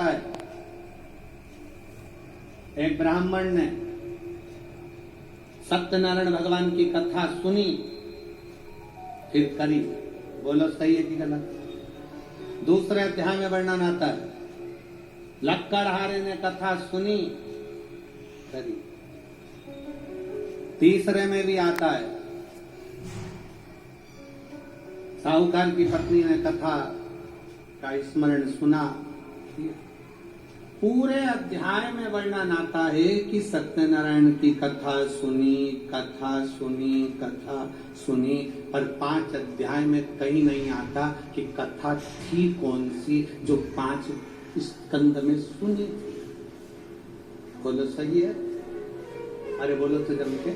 आता है, एक ब्राह्मण ने सत्यनारायण भगवान की कथा सुनी, फिर करी, बोलो सही है कि गलत? दूसरे अध्याय में वर्णन आता है, लक्कड़हारे ने कथा सुनी, करी। तीसरे में भी आता है, साहूकार की पत्नी ने कथा का स्मरण सुना। पूरे अध्याय में वर्णन आता है कि सत्यनारायण की कथा सुनी, कथा सुनी, कथा सुनी, पर 5 अध्याय में कहीं नहीं आता कि कथा थी कौन सी जो 5 स्कंद में सुनी थी। बोलो सही है? अरे बोलो तो जम के।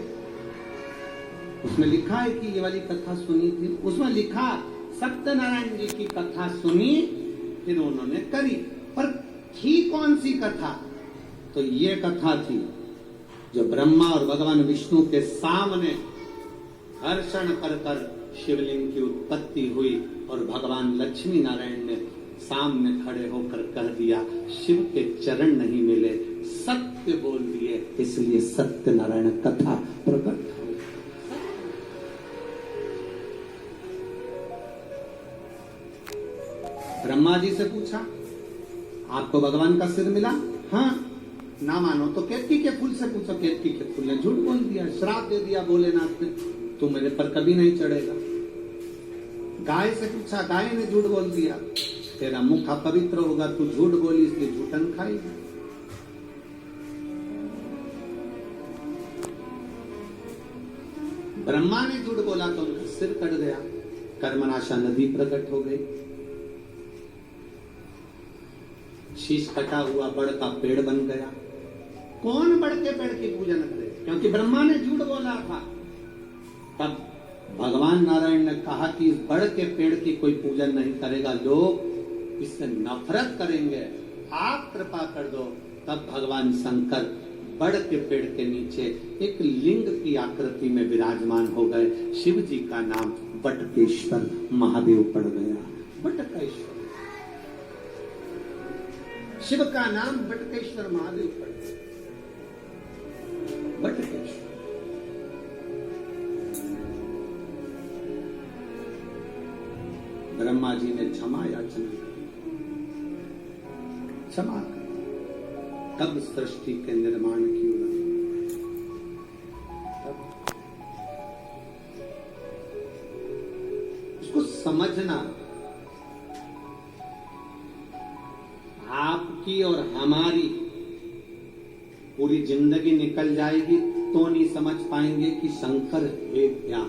उसमें लिखा है कि ये वाली कथा सुनी थी, उसमें लिखा सत्यनारायण जी की कथा सुनी, फिर उन्होंने करी, पर थी कौन सी कथा? तो ये कथा थी जो ब्रह्मा और भगवान विष्णु के सामने हर्षण कर कर शिवलिंग की उत्पत्ति हुई और भगवान लक्ष्मी नारायण ने सामने खड़े होकर कह दिया, शिव के चरण नहीं मिले, सत्य बोल दिए, इसलिए सत्यनारायण कथा प्रकट हुई। ब्रह्मा जी से पूछा, आपको भगवान का सिर मिला? हाँ। ना मानो तो केतकी के फूल से पूछो। केतकी के फूल ने झूठ बोल दिया, श्राप दे दिया भोलेनाथ ने, तू मेरे पर कभी नहीं चढ़ेगा। गाय से पूछा, गाय ने झूठ बोल दिया, तेरा मुख अपवित्र होगा, तू झूठ बोली इसलिए झूठन खाएगी। ब्रह्मा ने झूठ बोला तो उनका सिर कट गया, कर्मनाशा नदी प्रकट हो गई, शीश कटा हुआ बड़ का पेड़ बन गया। कौन बड़ के पेड़ की पूजन करे? क्योंकि ब्रह्मा ने झूठ बोला था। तब भगवान नारायण ने कहा कि इस बड़ के पेड़ की कोई पूजन नहीं करेगा, लोग इससे नफरत करेंगे, आप कृपा कर दो। तब भगवान शंकर बड़ के पेड़ के नीचे एक लिंग की आकृति में विराजमान हो गए। शिव जी का नाम बटकेश्वर महादेव पड़ गया। बटकेश्वर, शिव का नाम बटकेश्वर महादेव पड़ गया। बटकेश्वर। ब्रह्मा जी ने क्षमा याचना की, क्षमा कर, तब सृष्टि के निर्माण की तब उसको समझना। आपकी और हमारी पूरी जिंदगी निकल जाएगी तो नहीं समझ पाएंगे कि शंकर है क्या।